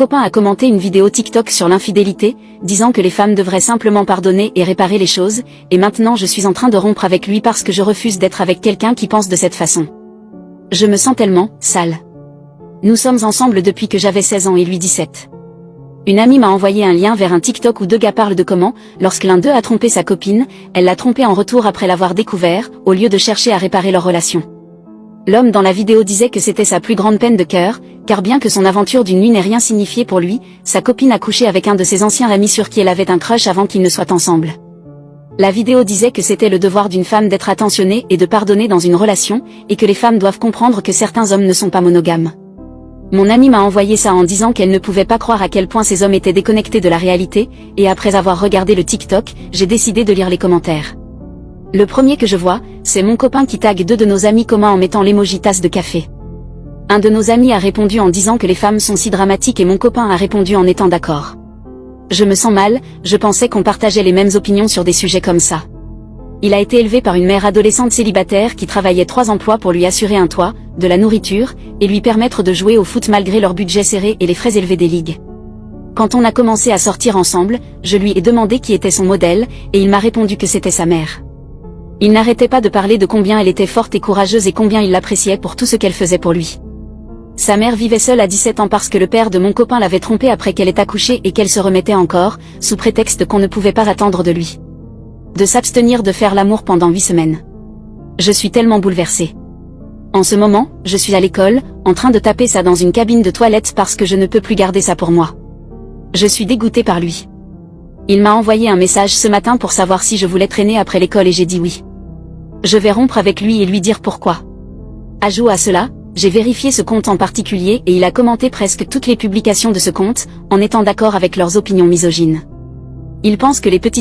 copain a commenté une vidéo TikTok sur l'infidélité, disant que les femmes devraient simplement pardonner et réparer les choses, et maintenant je suis en train de rompre avec lui parce que je refuse d'être avec quelqu'un qui pense de cette façon. Je me sens tellement sale. Nous sommes ensemble depuis que j'avais 16 ans et lui 17. Une amie m'a envoyé un lien vers un TikTok où deux gars parlent de comment, lorsque l'un d'eux a trompé sa copine, elle l'a trompé en retour après l'avoir découvert, au lieu de chercher à réparer leur relation. L'homme dans la vidéo disait que c'était sa plus grande peine de cœur, car bien que son aventure d'une nuit n'ait rien signifié pour lui, sa copine a couché avec un de ses anciens amis sur qui elle avait un crush avant qu'ils ne soient ensemble. La vidéo disait que c'était le devoir d'une femme d'être attentionnée et de pardonner dans une relation, et que les femmes doivent comprendre que certains hommes ne sont pas monogames. Mon amie m'a envoyé ça en disant qu'elle ne pouvait pas croire à quel point ces hommes étaient déconnectés de la réalité, et après avoir regardé le TikTok, j'ai décidé de lire les commentaires. Le premier que je vois, c'est mon copain qui tague deux de nos amis communs en mettant l'emoji tasse de café. Un de nos amis a répondu en disant que les femmes sont si dramatiques et mon copain a répondu en étant d'accord. Je me sens mal, je pensais qu'on partageait les mêmes opinions sur des sujets comme ça. Il a été élevé par une mère adolescente célibataire qui travaillait 3 emplois pour lui assurer un toit, de la nourriture, et lui permettre de jouer au foot malgré leur budget serré et les frais élevés des ligues. Quand on a commencé à sortir ensemble, je lui ai demandé qui était son modèle, et il m'a répondu que c'était sa mère. Il n'arrêtait pas de parler de combien elle était forte et courageuse et combien il l'appréciait pour tout ce qu'elle faisait pour lui. Sa mère vivait seule à 17 ans parce que le père de mon copain l'avait trompée après qu'elle ait accouché et qu'elle se remettait encore, sous prétexte qu'on ne pouvait pas attendre de lui. De s'abstenir de faire l'amour pendant 8 semaines. Je suis tellement bouleversée. En ce moment, je suis à l'école, en train de taper ça dans une cabine de toilette parce que je ne peux plus garder ça pour moi. Je suis dégoûtée par lui. Il m'a envoyé un message ce matin pour savoir si je voulais traîner après l'école et j'ai dit oui. Je vais rompre avec lui et lui dire pourquoi. Ajout à cela, j'ai vérifié ce compte en particulier et il a commenté presque toutes les publications de ce compte, en étant d'accord avec leurs opinions misogynes. Il pense que les petits